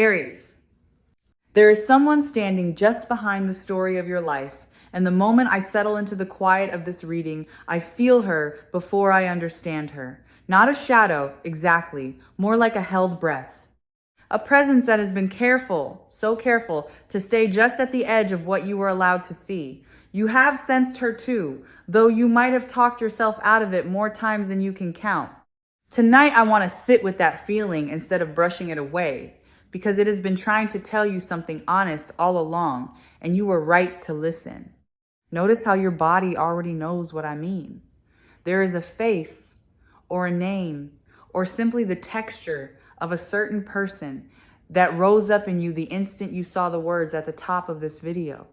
Aries, there is someone standing just behind the story of your life, and the moment I settle into the quiet of this reading, I feel her before I understand her. Not a shadow, exactly, more like a held breath. A presence that has been careful, so careful, to stay just at the edge of what you were allowed to see. You have sensed her too, though you might have talked yourself out of it more times than you can count. Tonight, I want to sit with that feeling instead of brushing it away, because it has been trying to tell you something honest all along, and you were right to listen. Notice how your body already knows what I mean. There is a face, or a name, or simply the texture of a certain person that rose up in you the instant you saw the words at the top of this video.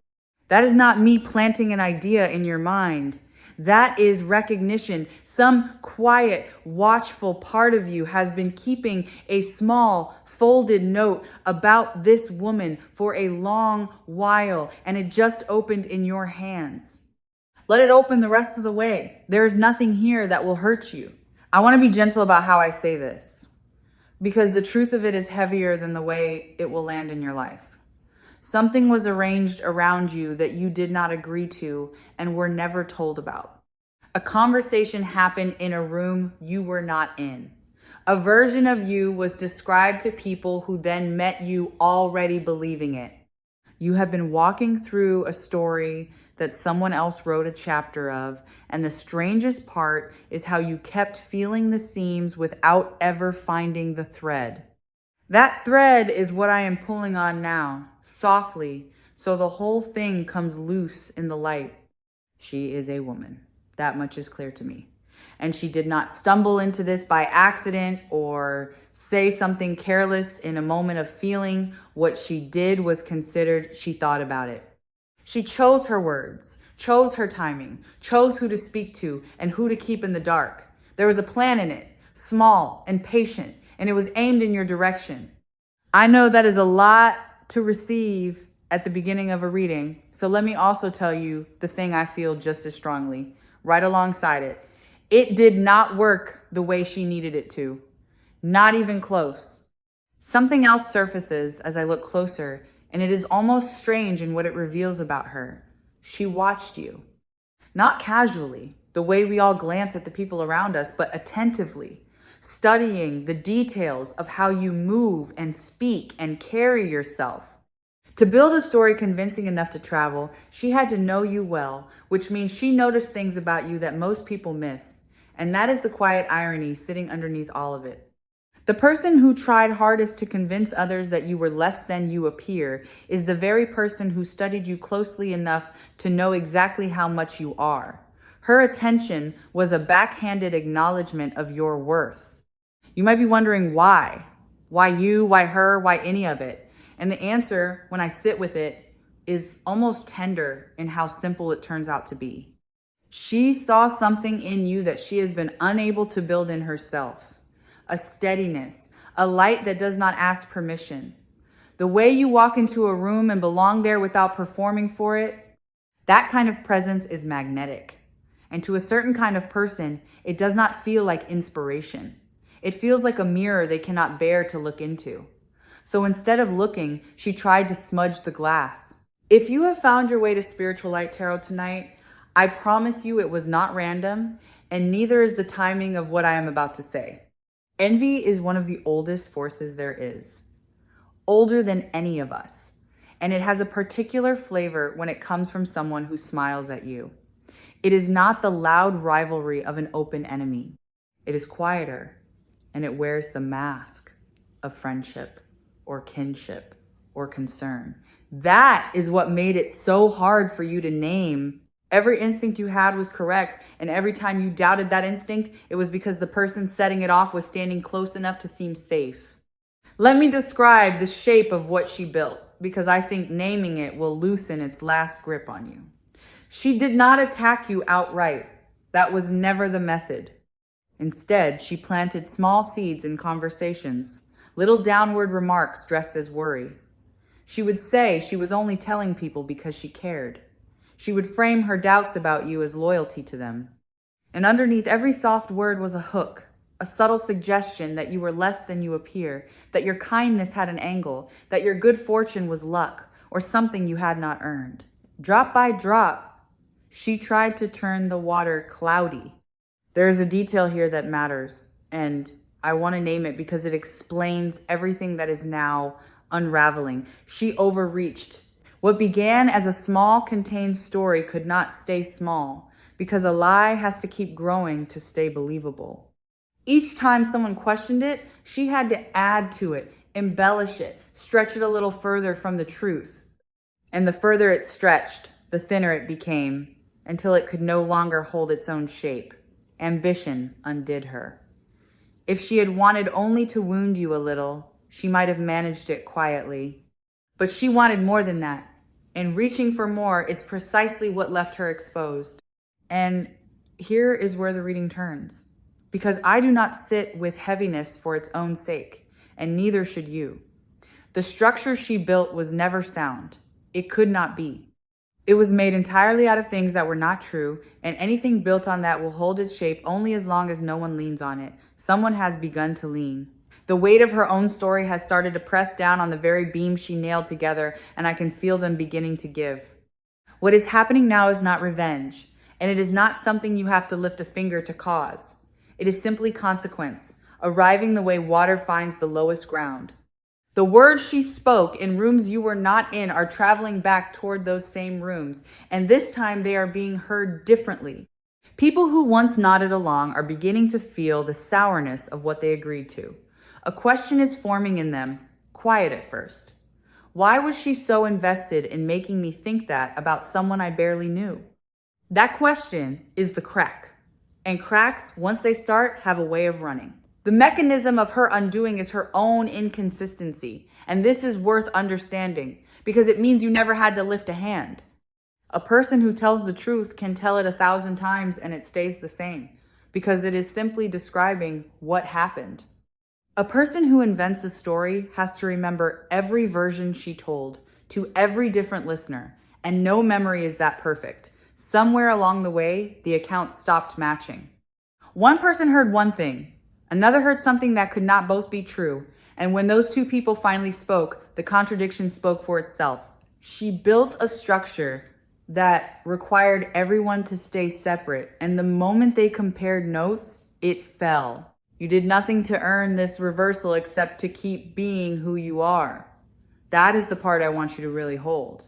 That is not me planting an idea in your mind. That is recognition. Some quiet, watchful part of you has been keeping a small, folded note about this woman for a long while, and it just opened in your hands. Let it open the rest of the way. There is nothing here that will hurt you. I want to be gentle about how I say this, because the truth of it is heavier than the way it will land in your life. Something was arranged around you that you did not agree to and were never told about. A conversation happened in a room you were not in. A version of you was described to people who then met you already believing it. You have been walking through a story that someone else wrote a chapter of, and the strangest part is how you kept feeling the seams without ever finding the thread. That thread is what I am pulling on now, softly, so the whole thing comes loose in the light. She is a woman. That much is clear to me. And she did not stumble into this by accident or say something careless in a moment of feeling. What she did was considered. She thought about it. She chose her words, chose her timing, chose who to speak to and who to keep in the dark. There was a plan in it, small and patient, and it was aimed in your direction. I know that is a lot to receive at the beginning of a reading, so let me also tell you the thing I feel just as strongly, right alongside it. It did not work the way she needed it to, not even close. Something else surfaces as I look closer, and it is almost strange in what it reveals about her. She watched you, not casually, the way we all glance at the people around us, but attentively, studying the details of how you move and speak and carry yourself. To build a story convincing enough to travel, she had to know you well, which means she noticed things about you that most people miss. And that is the quiet irony sitting underneath all of it. The person who tried hardest to convince others that you were less than you appear is the very person who studied you closely enough to know exactly how much you are. Her attention was a backhanded acknowledgement of your worth. You might be wondering why. Why you, why her, why any of it? And the answer, when I sit with it, is almost tender in how simple it turns out to be. She saw something in you that she has been unable to build in herself. A steadiness, a light that does not ask permission. The way you walk into a room and belong there without performing for it, that kind of presence is magnetic. And to a certain kind of person, it does not feel like inspiration. It feels like a mirror they cannot bear to look into. So instead of looking, she tried to smudge the glass. If you have found your way to Spiritual Light Tarot tonight, I promise you it was not random, and neither is the timing of what I am about to say. Envy is one of the oldest forces there is, older than any of us, and it has a particular flavor when it comes from someone who smiles at you. It is not the loud rivalry of an open enemy. It is quieter, and it wears the mask of friendship or kinship or concern. That is what made it so hard for you to name. Every instinct you had was correct, and every time you doubted that instinct, it was because the person setting it off was standing close enough to seem safe. Let me describe the shape of what she built, because I think naming it will loosen its last grip on you. She did not attack you outright. That was never the method. Instead, she planted small seeds in conversations, little downward remarks dressed as worry. She would say she was only telling people because she cared. She would frame her doubts about you as loyalty to them. And underneath every soft word was a hook, a subtle suggestion that you were less than you appear, that your kindness had an angle, that your good fortune was luck, or something you had not earned. Drop by drop, she tried to turn the water cloudy. There is a detail here that matters, and I want to name it because it explains everything that is now unraveling. She overreached. What began as a small, contained story could not stay small, because a lie has to keep growing to stay believable. Each time someone questioned it, she had to add to it, embellish it, stretch it a little further from the truth. And the further it stretched, the thinner it became, until it could no longer hold its own shape. Ambition undid her. If she had wanted only to wound you a little, she might have managed it quietly. But she wanted more than that, and reaching for more is precisely what left her exposed. And here is where the reading turns. Because I do not sit with heaviness for its own sake, and neither should you. The structure she built was never sound. It could not be. It was made entirely out of things that were not true, and anything built on that will hold its shape only as long as no one leans on it. Someone has begun to lean. The weight of her own story has started to press down on the very beams she nailed together, and I can feel them beginning to give. What is happening now is not revenge, and it is not something you have to lift a finger to cause. It is simply consequence, arriving the way water finds the lowest ground. The words she spoke in rooms you were not in are traveling back toward those same rooms, and this time they are being heard differently. People who once nodded along are beginning to feel the sourness of what they agreed to. A question is forming in them, quiet at first. Why was she so invested in making me think that about someone I barely knew? That question is the crack. And cracks, once they start, have a way of running. The mechanism of her undoing is her own inconsistency. And this is worth understanding because it means you never had to lift a hand. A person who tells the truth can tell it 1,000 times and it stays the same because it is simply describing what happened. A person who invents a story has to remember every version she told to every different listener, and no memory is that perfect. Somewhere along the way, the accounts stopped matching. One person heard one thing, another heard something that could not both be true, and when those two people finally spoke, the contradiction spoke for itself. She built a structure that required everyone to stay separate, and the moment they compared notes, it fell. You did nothing to earn this reversal except to keep being who you are. That is the part I want you to really hold.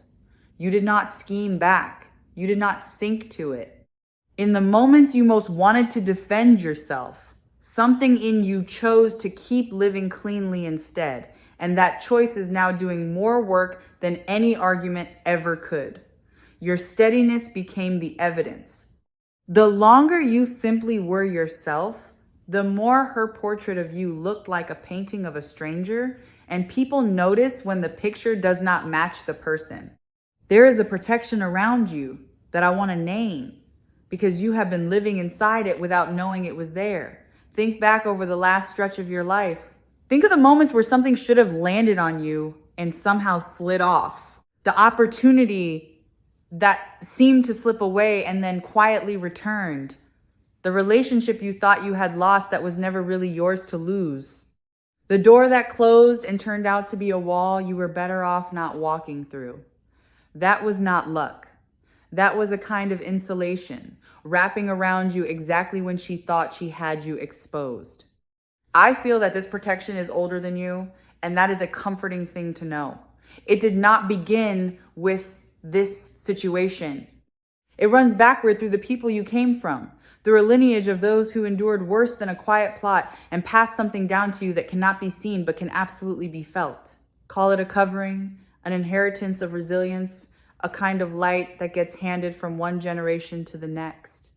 You did not scheme back. You did not sink to it. In the moments you most wanted to defend yourself, something in you chose to keep living cleanly instead, and that choice is now doing more work than any argument ever could. Your steadiness became the evidence. The longer you simply were yourself, the more her portrait of you looked like a painting of a stranger, and people notice when the picture does not match the person. There is a protection around you that I want to name because you have been living inside it without knowing it was there. Think back over the last stretch of your life. Think of the moments where something should have landed on you and somehow slid off. The opportunity that seemed to slip away and then quietly returned. The relationship you thought you had lost that was never really yours to lose. The door that closed and turned out to be a wall you were better off not walking through. That was not luck. That was a kind of insulation, wrapping around you exactly when she thought she had you exposed. I feel that this protection is older than you, and that is a comforting thing to know. It did not begin with this situation. It runs backward through the people you came from, through a lineage of those who endured worse than a quiet plot and passed something down to you that cannot be seen but can absolutely be felt. Call it a covering, an inheritance of resilience, a kind of light that gets handed from one generation to the next.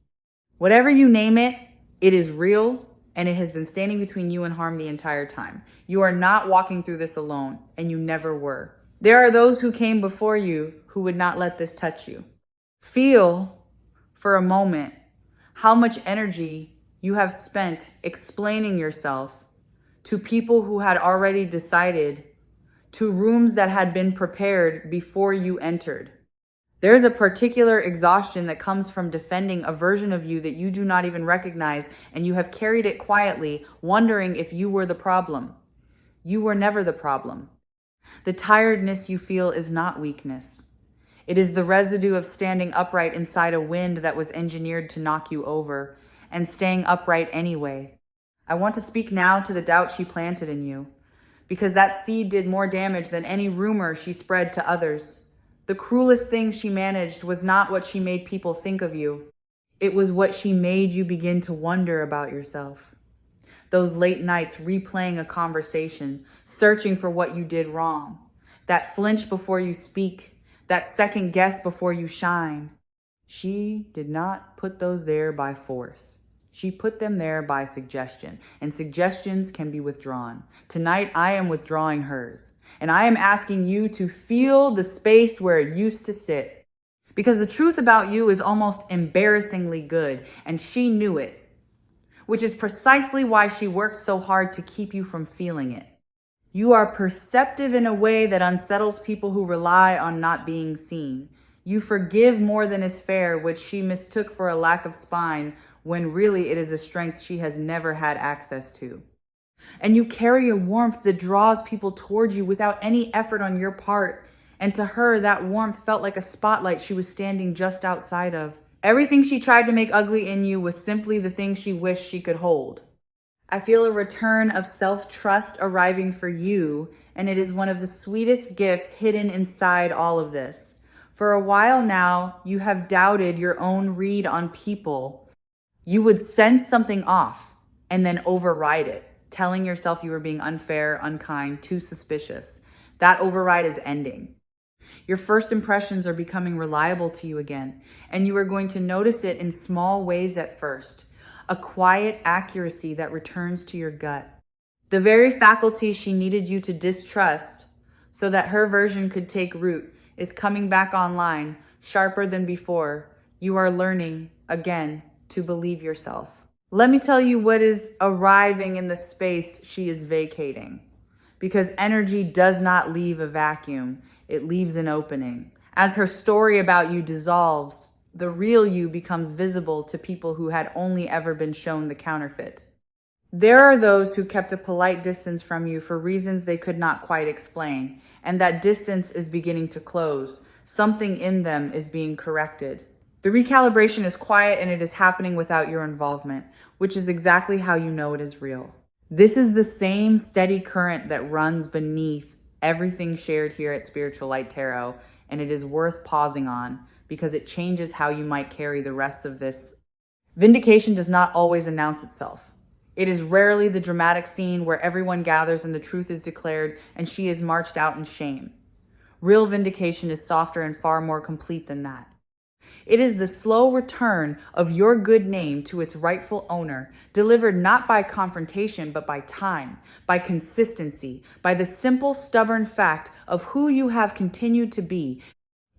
Whatever you name it, it is real, and it has been standing between you and harm the entire time. You are not walking through this alone, and you never were. There are those who came before you who would not let this touch you. Feel, for a moment, how much energy you have spent explaining yourself to people who had already decided, to rooms that had been prepared before you entered. There's a particular exhaustion that comes from defending a version of you that you do not even recognize, and you have carried it quietly, wondering if you were the problem. You were never the problem. The tiredness you feel is not weakness. It is the residue of standing upright inside a wind that was engineered to knock you over, and staying upright anyway. I want to speak now to the doubt she planted in you, because that seed did more damage than any rumor she spread to others. The cruelest thing she managed was not what she made people think of you. It was what she made you begin to wonder about yourself. Those late nights replaying a conversation, searching for what you did wrong. That flinch before you speak, that second guess before you shine. She did not put those there by force. She put them there by suggestion, and suggestions can be withdrawn. Tonight, I am withdrawing hers, and I am asking you to feel the space where it used to sit. Because the truth about you is almost embarrassingly good, and she knew it, which is precisely why she worked so hard to keep you from feeling it. You are perceptive in a way that unsettles people who rely on not being seen. You forgive more than is fair, which she mistook for a lack of spine, when really it is a strength she has never had access to. And you carry a warmth that draws people towards you without any effort on your part. And to her, that warmth felt like a spotlight she was standing just outside of. Everything she tried to make ugly in you was simply the thing she wished she could hold. I feel a return of self-trust arriving for you, and it is one of the sweetest gifts hidden inside all of this. For a while now, you have doubted your own read on people. You would sense something off and then override it, telling yourself you were being unfair, unkind, too suspicious. That override is ending. Your first impressions are becoming reliable to you again, and you are going to notice it in small ways at first. A quiet accuracy that returns to your gut. The very faculty she needed you to distrust so that her version could take root is coming back online, sharper than before. You are learning, again, to believe yourself. Let me tell you what is arriving in the space she is vacating. Because energy does not leave a vacuum, it leaves an opening. As her story about you dissolves, the real you becomes visible to people who had only ever been shown the counterfeit. There are those who kept a polite distance from you for reasons they could not quite explain, and that distance is beginning to close. Something in them is being corrected. The recalibration is quiet and it is happening without your involvement, which is exactly how you know it is real. This is the same steady current that runs beneath everything shared here at Spiritual Light Tarot, and it is worth pausing on because it changes how you might carry the rest of this. Vindication does not always announce itself. It is rarely the dramatic scene where everyone gathers and the truth is declared and she is marched out in shame. Real vindication is softer and far more complete than that. It is the slow return of your good name to its rightful owner, delivered not by confrontation, but by time, by consistency, by the simple, stubborn fact of who you have continued to be.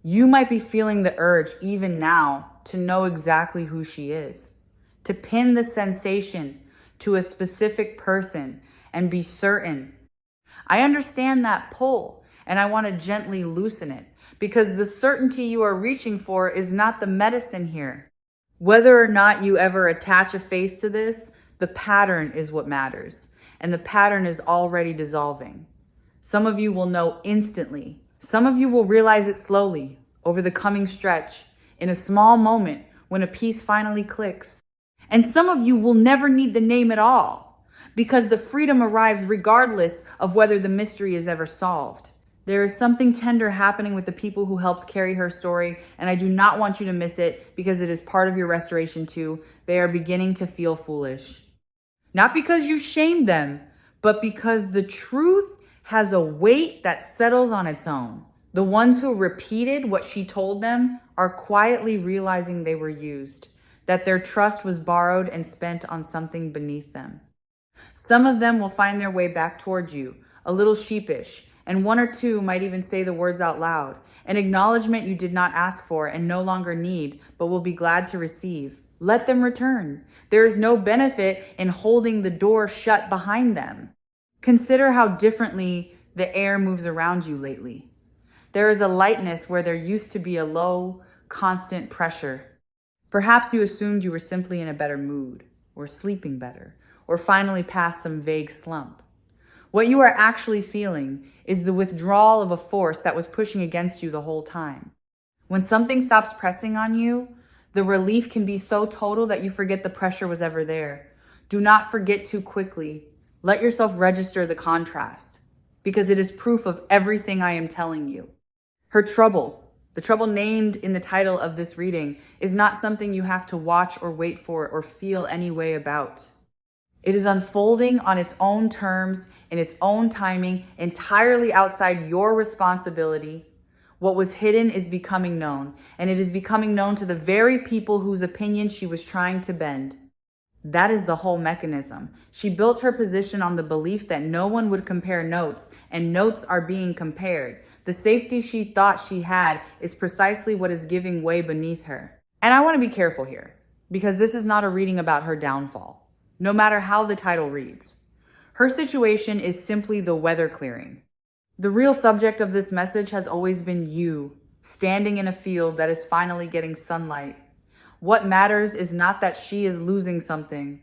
You might be feeling the urge even now to know exactly who she is, to pin the sensation to a specific person and be certain. I understand that pull, and I want to gently loosen it. Because the certainty you are reaching for is not the medicine here. Whether or not you ever attach a face to this, the pattern is what matters. And the pattern is already dissolving. Some of you will know instantly. Some of you will realize it slowly, over the coming stretch, in a small moment when a piece finally clicks. And some of you will never need the name at all, because the freedom arrives regardless of whether the mystery is ever solved. There is something tender happening with the people who helped carry her story, and I do not want you to miss it because it is part of your restoration too. They are beginning to feel foolish. Not because you shamed them, but because the truth has a weight that settles on its own. The ones who repeated what she told them are quietly realizing they were used, that their trust was borrowed and spent on something beneath them. Some of them will find their way back towards you, a little sheepish, and one or two might even say the words out loud, an acknowledgement you did not ask for and no longer need, but will be glad to receive. Let them return. There is no benefit in holding the door shut behind them. Consider how differently the air moves around you lately. There is a lightness where there used to be a low, constant pressure. Perhaps you assumed you were simply in a better mood, or sleeping better, or finally past some vague slump. What you are actually feeling is the withdrawal of a force that was pushing against you the whole time. When something stops pressing on you, the relief can be so total that you forget the pressure was ever there. Do not forget too quickly. Let yourself register the contrast, because it is proof of everything I am telling you. Her trouble, the trouble named in the title of this reading, is not something you have to watch or wait for or feel any way about. It is unfolding on its own terms, in its own timing, entirely outside your responsibility. What was hidden is becoming known, and it is becoming known to the very people whose opinion she was trying to bend. That is the whole mechanism. She built her position on the belief that no one would compare notes, and notes are being compared. The safety she thought she had is precisely what is giving way beneath her. And I want to be careful here, because this is not a reading about her downfall, no matter how the title reads. Her situation is simply the weather clearing. The real subject of this message has always been you, standing in a field that is finally getting sunlight. What matters is not that she is losing something.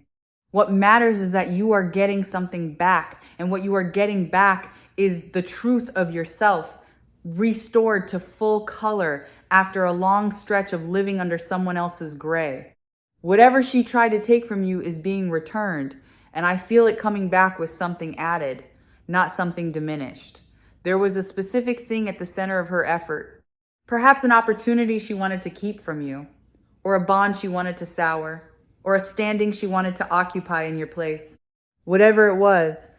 What matters is that you are getting something back, and what you are getting back is the truth of yourself, restored to full color after a long stretch of living under someone else's gray. Whatever she tried to take from you is being returned, and I feel it coming back with something added, not something diminished. There was a specific thing at the center of her effort, perhaps an opportunity she wanted to keep from you, or a bond she wanted to sour, or a standing she wanted to occupy in your place. Whatever it was,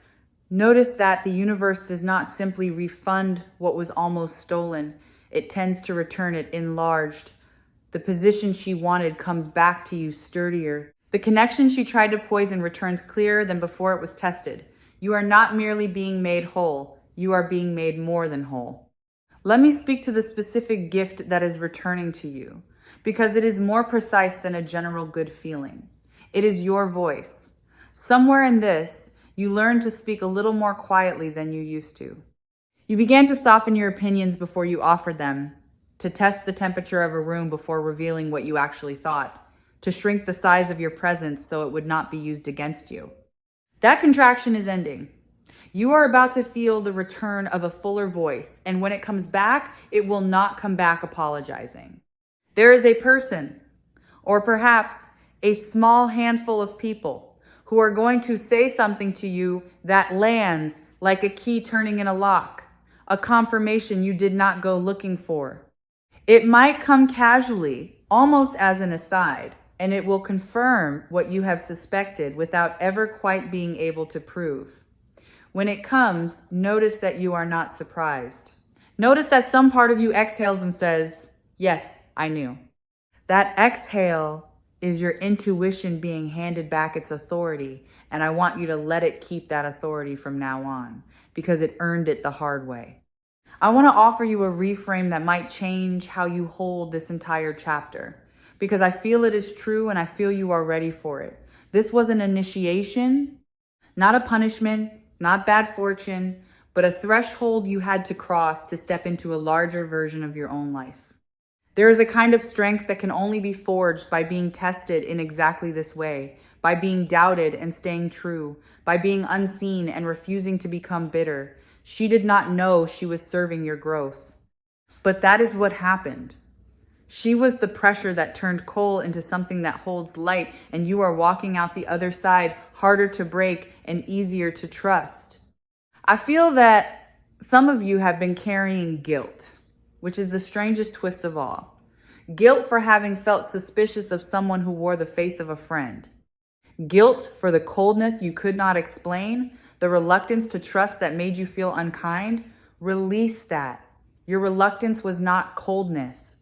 notice that the universe does not simply refund what was almost stolen. It tends to return it enlarged. The position she wanted comes back to you sturdier. The connection she tried to poison returns clearer than before it was tested. You are not merely being made whole. You are being made more than whole. Let me speak to the specific gift that is returning to you, because it is more precise than a general good feeling. It is your voice. Somewhere in this, you learned to speak a little more quietly than you used to. You began to soften your opinions before you offered them, to test the temperature of a room before revealing what you actually thought, to shrink the size of your presence so it would not be used against you. That contraction is ending. You are about to feel the return of a fuller voice, and when it comes back, it will not come back apologizing. There is a person, or perhaps a small handful of people, who are going to say something to you that lands like a key turning in a lock, a confirmation you did not go looking for. It might come casually, almost as an aside, and it will confirm what you have suspected without ever quite being able to prove. When it comes, notice that you are not surprised. Notice that some part of you exhales and says, "Yes, I knew." That exhale is your intuition being handed back its authority, and I want you to let it keep that authority from now on, because it earned it the hard way. I want to offer you a reframe that might change how you hold this entire chapter, because I feel it is true and I feel you are ready for it. This was an initiation, not a punishment, not bad fortune, but a threshold you had to cross to step into a larger version of your own life. There is a kind of strength that can only be forged by being tested in exactly this way, by being doubted and staying true, by being unseen and refusing to become bitter. She did not know she was serving your growth. But that is what happened. She was the pressure that turned coal into something that holds light, and you are walking out the other side, harder to break and easier to trust. I feel that some of you have been carrying guilt, which is the strangest twist of all. Guilt for having felt suspicious of someone who wore the face of a friend. Guilt for the coldness you could not explain, the reluctance to trust that made you feel unkind. Release that. Your reluctance was not coldness.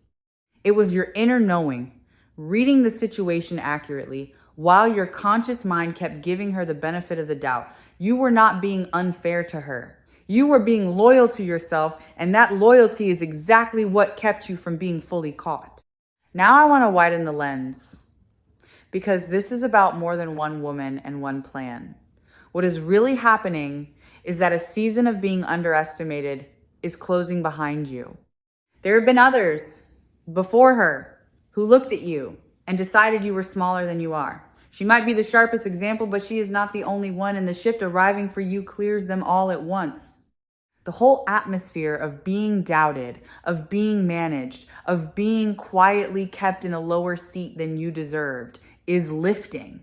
It was your inner knowing, reading the situation accurately, while your conscious mind kept giving her the benefit of the doubt. You were not being unfair to her. You were being loyal to yourself, and that loyalty is exactly what kept you from being fully caught. Now I want to widen the lens, because this is about more than one woman and one plan. What is really happening is that a season of being underestimated is closing behind you. There have been others before her who looked at you and decided you were smaller than you are. She might be the sharpest example, but she is not the only one, and the shift arriving for you clears them all at once. The whole atmosphere of being doubted, of being managed, of being quietly kept in a lower seat than you deserved is lifting.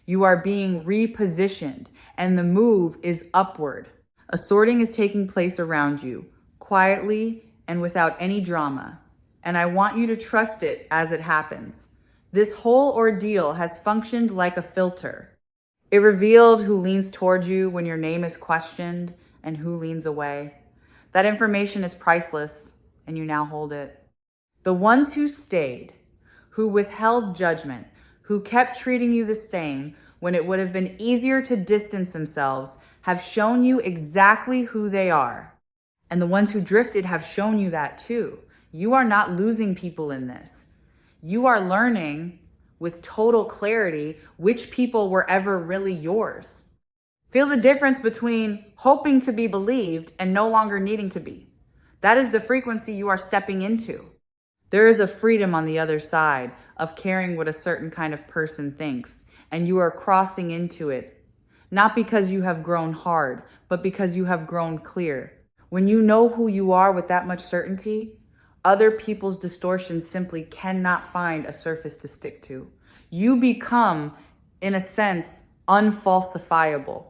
You are being repositioned, and the move is upward. A sorting is taking place around you, quietly and without any drama. And I want you to trust it as it happens. This whole ordeal has functioned like a filter. It revealed who leans towards you when your name is questioned and who leans away. That information is priceless, and you now hold it. The ones who stayed, who withheld judgment, who kept treating you the same when it would have been easier to distance themselves, have shown you exactly who they are. And the ones who drifted have shown you that too. You are not losing people in this. You are learning with total clarity which people were ever really yours. Feel the difference between hoping to be believed and no longer needing to be. That is the frequency you are stepping into. There is a freedom on the other side of caring what a certain kind of person thinks, and you are crossing into it, not because you have grown hard, but because you have grown clear. When you know who you are with that much certainty, other people's distortions simply cannot find a surface to stick to. You become, in a sense, unfalsifiable.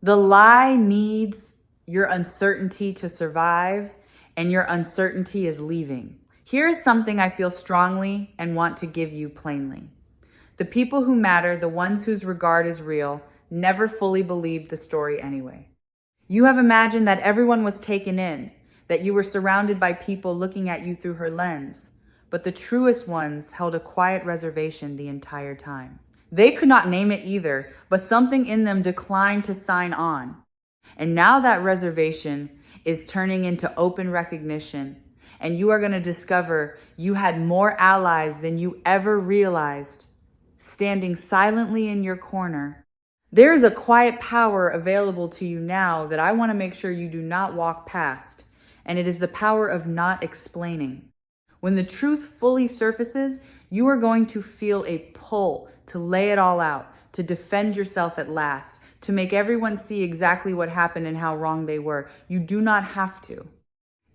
The lie needs your uncertainty to survive, and your uncertainty is leaving. Here's something I feel strongly and want to give you plainly. The people who matter, the ones whose regard is real, never fully believed the story anyway. You have imagined that everyone was taken in, that you were surrounded by people looking at you through her lens, but the truest ones held a quiet reservation the entire time. They could not name it either, but something in them declined to sign on. And now that reservation is turning into open recognition, and you are going to discover you had more allies than you ever realized, standing silently in your corner. There is a quiet power available to you now that I want to make sure you do not walk past. And it is the power of not explaining. When the truth fully surfaces, you are going to feel a pull to lay it all out, to defend yourself at last, to make everyone see exactly what happened and how wrong they were. You do not have to.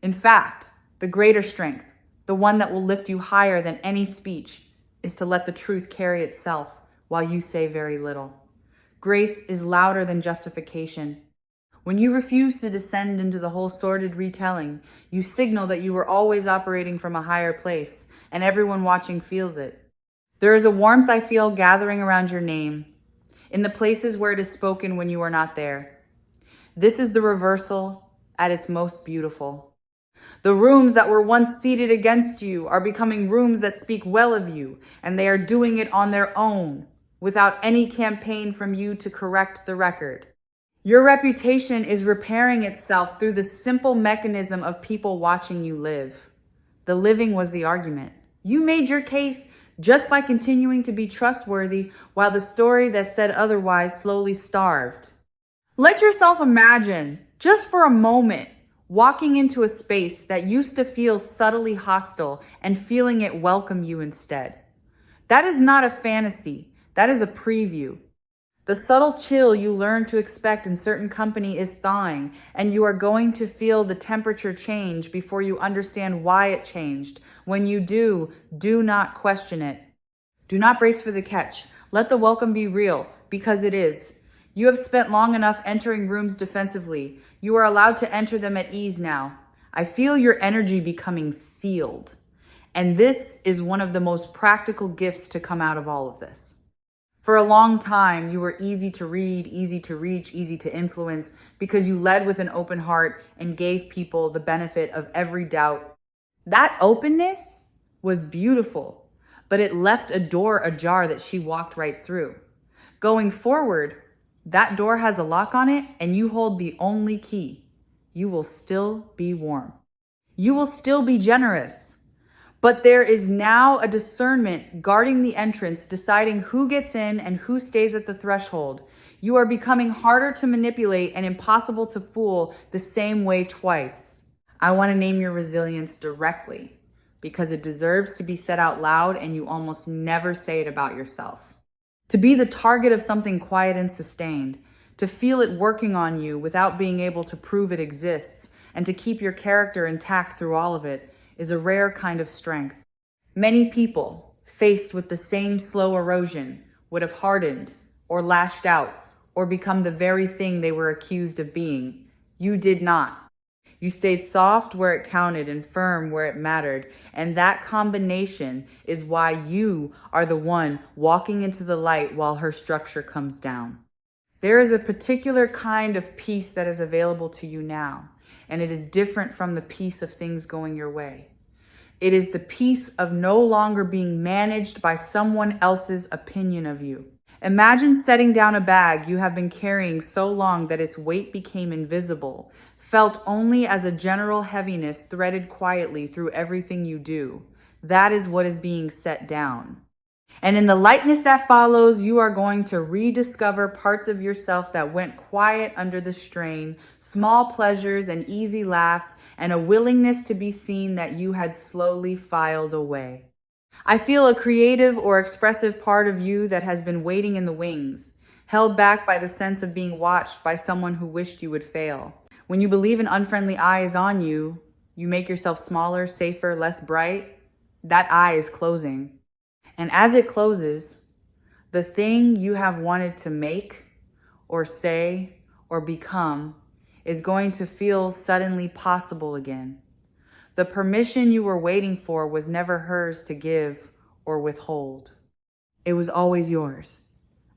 In fact, the greater strength, the one that will lift you higher than any speech, is to let the truth carry itself while you say very little. Grace is louder than justification. When you refuse to descend into the whole sordid retelling, you signal that you were always operating from a higher place, and everyone watching feels it. There is a warmth I feel gathering around your name, in the places where it is spoken when you are not there. This is the reversal at its most beautiful. The rooms that were once seated against you are becoming rooms that speak well of you, and they are doing it on their own, without any campaign from you to correct the record. Your reputation is repairing itself through the simple mechanism of people watching you live. The living was the argument. You made your case just by continuing to be trustworthy while the story that said otherwise slowly starved. Let yourself imagine, just for a moment, walking into a space that used to feel subtly hostile and feeling it welcome you instead. That is not a fantasy. That is a preview. The subtle chill you learn to expect in certain company is thawing, and you are going to feel the temperature change before you understand why it changed. When you do not question it. Do not brace for the catch. Let the welcome be real, because it is. You have spent long enough entering rooms defensively. You are allowed to enter them at ease now. I feel your energy becoming sealed. And this is one of the most practical gifts to come out of all of this. For a long time, you were easy to read, easy to reach, easy to influence, because you led with an open heart and gave people the benefit of every doubt. That openness was beautiful, but it left a door ajar that she walked right through. Going forward, that door has a lock on it, and you hold the only key. You will still be warm. You will still be generous. But there is now a discernment guarding the entrance, deciding who gets in and who stays at the threshold. You are becoming harder to manipulate and impossible to fool the same way twice. I want to name your resilience directly because it deserves to be said out loud and you almost never say it about yourself. To be the target of something quiet and sustained, to feel it working on you without being able to prove it exists, and to keep your character intact through all of it is a rare kind of strength. Many people, faced with the same slow erosion, would have hardened or lashed out or become the very thing they were accused of being. You did not. You stayed soft where it counted and firm where it mattered. And that combination is why you are the one walking into the light while her structure comes down. There is a particular kind of peace that is available to you now, and it is different from the peace of things going your way. It is the peace of no longer being managed by someone else's opinion of you. Imagine setting down a bag you have been carrying so long that its weight became invisible, felt only as a general heaviness threaded quietly through everything you do. That is what is being set down. And in the lightness that follows, you are going to rediscover parts of yourself that went quiet under the strain, small pleasures and easy laughs, and a willingness to be seen that you had slowly filed away. I feel a creative or expressive part of you that has been waiting in the wings, held back by the sense of being watched by someone who wished you would fail. When you believe an unfriendly eye is on you, you make yourself smaller, safer, less bright. That eye is closing. And as it closes, the thing you have wanted to make or say or become is going to feel suddenly possible again. The permission you were waiting for was never hers to give or withhold. It was always yours,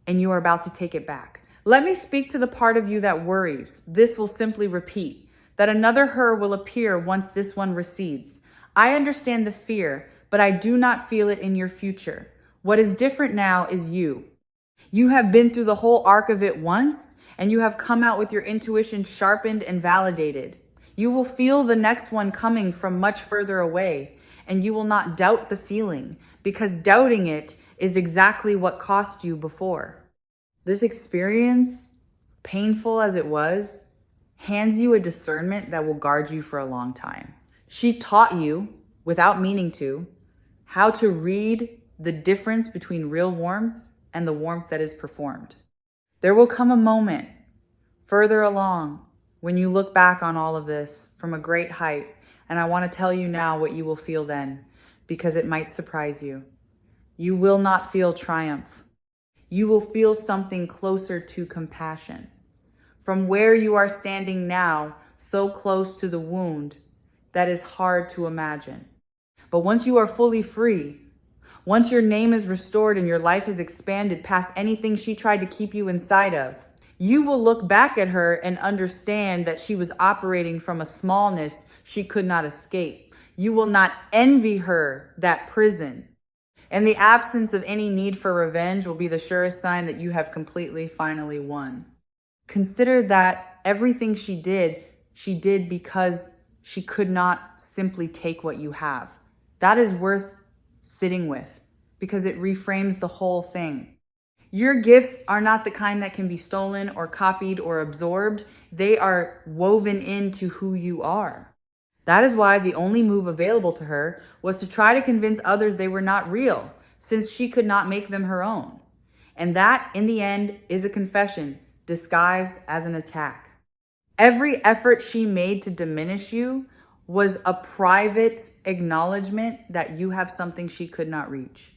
and you are about to take it back. Let me speak to the part of you that worries. This will simply repeat, that another her will appear once this one recedes. I understand the fear, but I do not feel it in your future. What is different now is you. You have been through the whole arc of it once, and you have come out with your intuition sharpened and validated. You will feel the next one coming from much further away, and you will not doubt the feeling, because doubting it is exactly what cost you before. This experience, painful as it was, hands you a discernment that will guard you for a long time. She taught you, without meaning to, how to read the difference between real warmth and the warmth that is performed. There will come a moment further along when you look back on all of this from a great height, and I want to tell you now what you will feel then, because it might surprise you. You will not feel triumph. You will feel something closer to compassion. From where you are standing now, so close to the wound, that is hard to imagine. But once you are fully free, once your name is restored and your life is expanded past anything she tried to keep you inside of, you will look back at her and understand that she was operating from a smallness she could not escape. You will not envy her that prison. And the absence of any need for revenge will be the surest sign that you have completely, finally won. Consider that everything she did because she could not simply take what you have. That is worth sitting with because it reframes the whole thing. Your gifts are not the kind that can be stolen or copied or absorbed. They are woven into who you are. That is why the only move available to her was to try to convince others they were not real, since she could not make them her own. And that, in the end, is a confession disguised as an attack. Every effort she made to diminish you was a private acknowledgement that you have something she could not reach.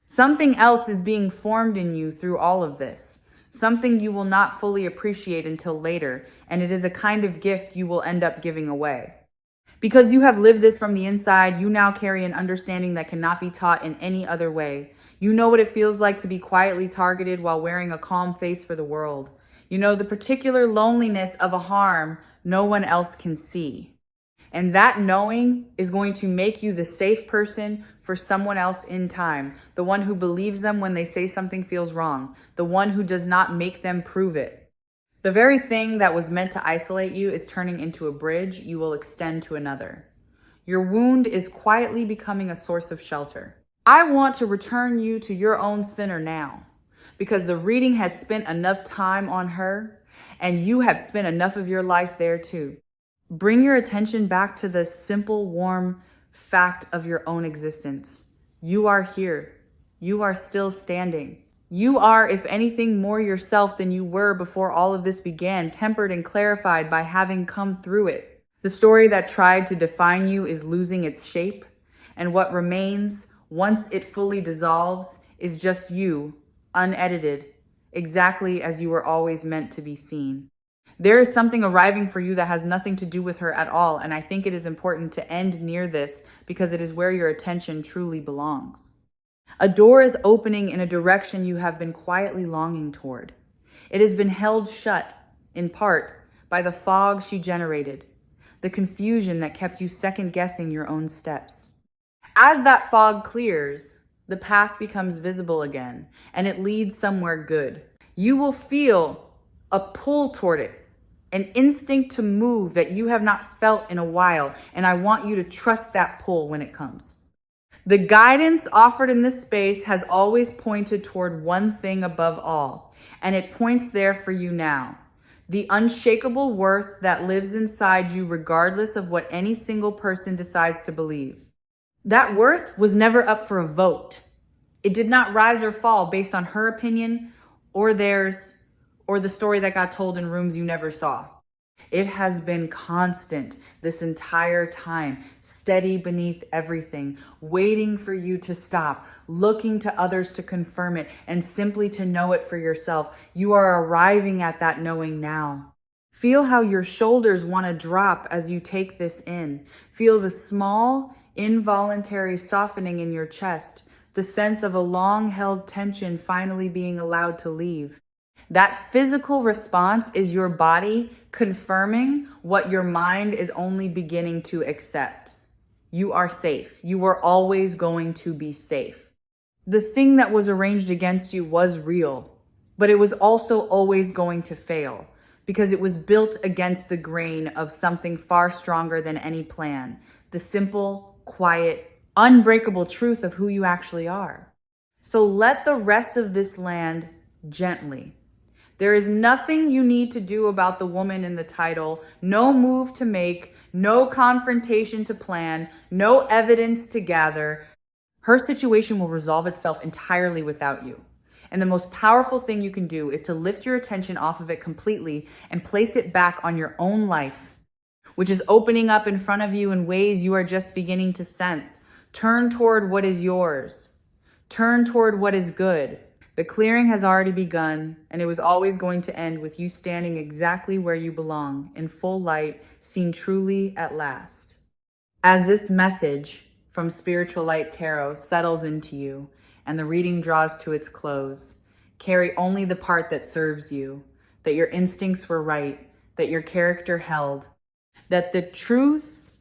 Something else is being formed in you through all of this, something you will not fully appreciate until later, and it is a kind of gift you will end up giving away. Because you have lived this from the inside, you now carry an understanding that cannot be taught in any other way. You know what it feels like to be quietly targeted while wearing a calm face for the world. You know the particular loneliness of a harm no one else can see. And that knowing is going to make you the safe person for someone else in time. The one who believes them when they say something feels wrong. The one who does not make them prove it. The very thing that was meant to isolate you is turning into a bridge you will extend to another. Your wound is quietly becoming a source of shelter. I want to return you to your own center now, because the reading has spent enough time on her, and you have spent enough of your life there too. Bring your attention back to the simple, warm fact of your own existence. You are here. You are still standing. You are, if anything, more yourself than you were before all of this began, tempered and clarified by having come through it. The story that tried to define you is losing its shape, and what remains, once it fully dissolves, is just you, unedited, exactly as you were always meant to be seen. There is something arriving for you that has nothing to do with her at all, and I think it is important to end near this because it is where your attention truly belongs. A door is opening in a direction you have been quietly longing toward. It has been held shut, in part, by the fog she generated, the confusion that kept you second-guessing your own steps. As that fog clears, the path becomes visible again, and it leads somewhere good. You will feel a pull toward it, an instinct to move that you have not felt in a while, and I want you to trust that pull when it comes. The guidance offered in this space has always pointed toward one thing above all, and it points there for you now. The unshakable worth that lives inside you regardless of what any single person decides to believe. That worth was never up for a vote. It did not rise or fall based on her opinion or theirs, or the story that got told in rooms you never saw. It has been constant this entire time, steady beneath everything, waiting for you to stop, looking to others to confirm it, and simply to know it for yourself. You are arriving at that knowing now. Feel how your shoulders want to drop as you take this in. Feel the small, involuntary softening in your chest, the sense of a long-held tension finally being allowed to leave. That physical response is your body confirming what your mind is only beginning to accept. You are safe. You were always going to be safe. The thing that was arranged against you was real, but it was also always going to fail because it was built against the grain of something far stronger than any plan. The simple, quiet, unbreakable truth of who you actually are. So let the rest of this land gently. There is nothing you need to do about the woman in the title, no move to make, no confrontation to plan, no evidence to gather. Her situation will resolve itself entirely without you. And the most powerful thing you can do is to lift your attention off of it completely and place it back on your own life, which is opening up in front of you in ways you are just beginning to sense. Turn toward what is yours. Turn toward what is good. The clearing has already begun, and it was always going to end with you standing exactly where you belong, in full light, seen truly at last. As this message from Spiritual Light Tarot settles into you, and the reading draws to its close, carry only the part that serves you, that your instincts were right, that your character held, that the truth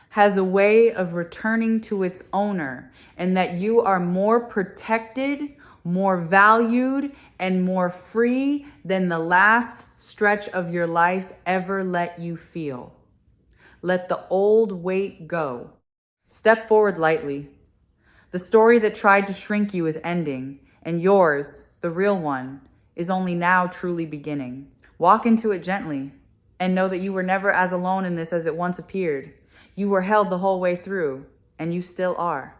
has a way of returning to its owner, and that you are more protected, more valued, and more free than the last stretch of your life ever let you feel. Let the old weight go. Step forward lightly. The story that tried to shrink you is ending, and yours, the real one, is only now truly beginning. Walk into it gently, and know that you were never as alone in this as it once appeared. You were held the whole way through, and you still are.